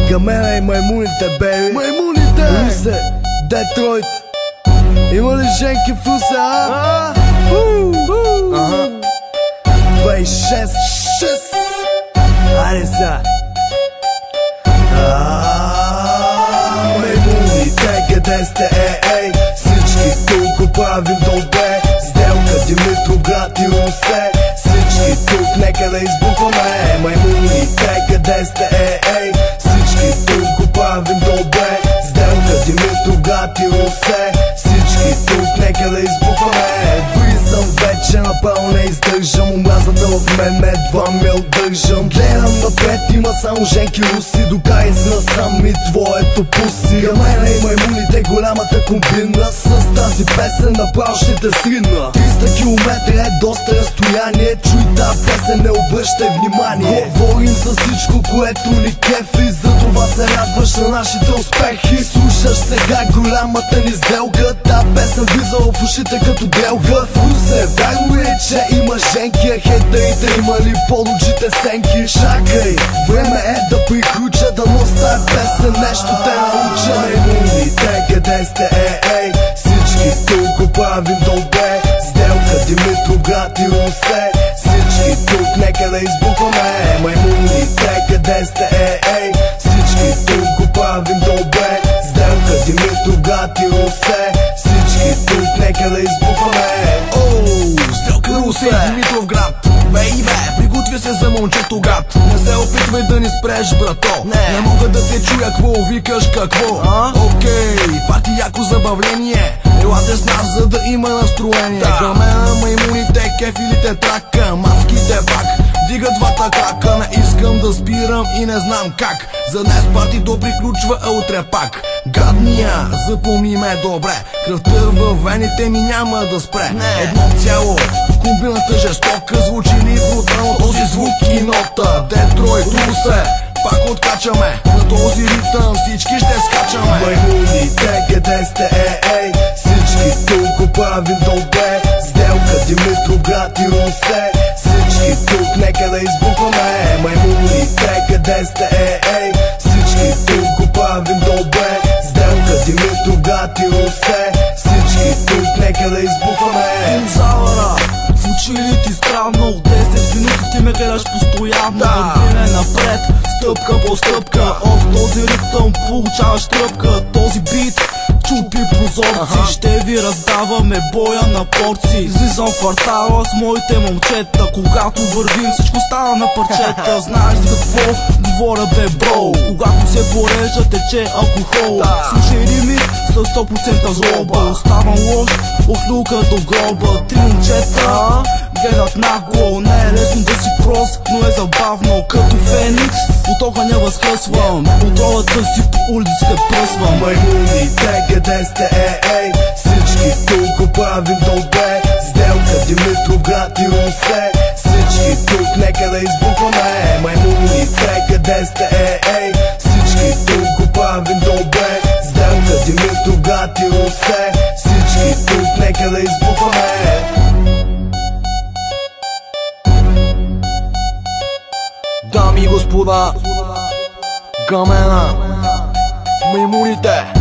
Гамена и маймуните, бейби. Маймуните! Русе, Детройт. Има ли женки в Русе, а? 26. Айде са. Маймуните, къде сте, ей? Всички тук правим добре. Сделка, Димитроград и Русе. Всички тук нека да избухваме. Маймуните, къде сте, ей? Всички тук правим добре. Сделка, Димитроград и Русе. Всички тук нека да избухваме. Влизам вече направо не издържам. Омразата в мен едва ме удържам. Гледам напред, има само женки руси. Докай изнасам и твоето пуси. Гамена и маймуните, голямата комбина. С тази песен направо ще те срина. 300 километра е доста разстояние. Чуй тази песен, не обръщай внимание. Говорим за всичко, което ни кефи. Затова се радваш на нашите успехи. Слушаш сега голямата ни сделка. Та песен влиза в ушите като дрелка. В Русе, вярно ли е, че има женки? А хейтерите имали по-лучите сенки? Чакай, време е да приключа. Да нося песен, нещо те науча. Маймуните, къде сте, ей? Всички тук правим добре. Сделка, Димитроград и Русе. Всички тук нека да избухваме. Маймуните, къде сте, ей? Всички тук правим добре. Сделка, Димитроград и Русе. Всички тук нека да избухваме. Сделка, Русе и Димитровград. Бейбе, приготвя се за момчето гад. Не се опитвай да ни спреш, брато. Не мога да те чуя, какво викаш, какво. Окей, пати яко забавление. Елате с нас, за да има настроение. Гамена, маймуните, кефилите трака. Маските пак дигат двата крака. Не искам да спирам и не знам как. За днес партито приключва, а утре пак. Гадния, запомни ме добре. Кръвта във вените ми няма да спре. Едно цяло, комбината жестока. Звучи ли брутално този звук и нота? Детройт, Русе, пак откачаме. На този ритъм всички ще скачаме. Маймуните, къде сте, ей? Всички тук правим добре. Сделка, Димитроград и Русе. Всички тук нека да избухваме. Маймуните, къде сте, ей? Всички тук правим добре. Сделка, Димитроград и Русе. Всички тук нека да избухваме. Завара, звучи ли ти странно? 10 минути ти ме гледаш постоянно. Вървиме напред, стъпка по стъпка. От този ритъм получаваш тръпка. Този бит чупи прозорци. Ще ви раздаваме боя на порции. Излизам в квартала с моите момчета. Когато вървим всичко става на парчета. Знаеш за какво говоря, бе, бро? Когато се порежа тече алкохол. Слушай рими с 100% злоба. Оставам лош от люка до гроба. Три момчета гледат нагло. Не е лесно да си прост, но е забавно. Като феникс от огъня възхъсвам. От ролата си по улиците пръсвам. Маймуните, къде сте, ей? Всички тук правим добре. Сделка, Димитроград и Русе. Всички тук нека да избухваме. Маймуните, къде сте, ей? Всички тук правим добре. Сделка, Димитроград и Русе. Всички тук нека да избухваме. Дами и господа, Гамена, маймуните.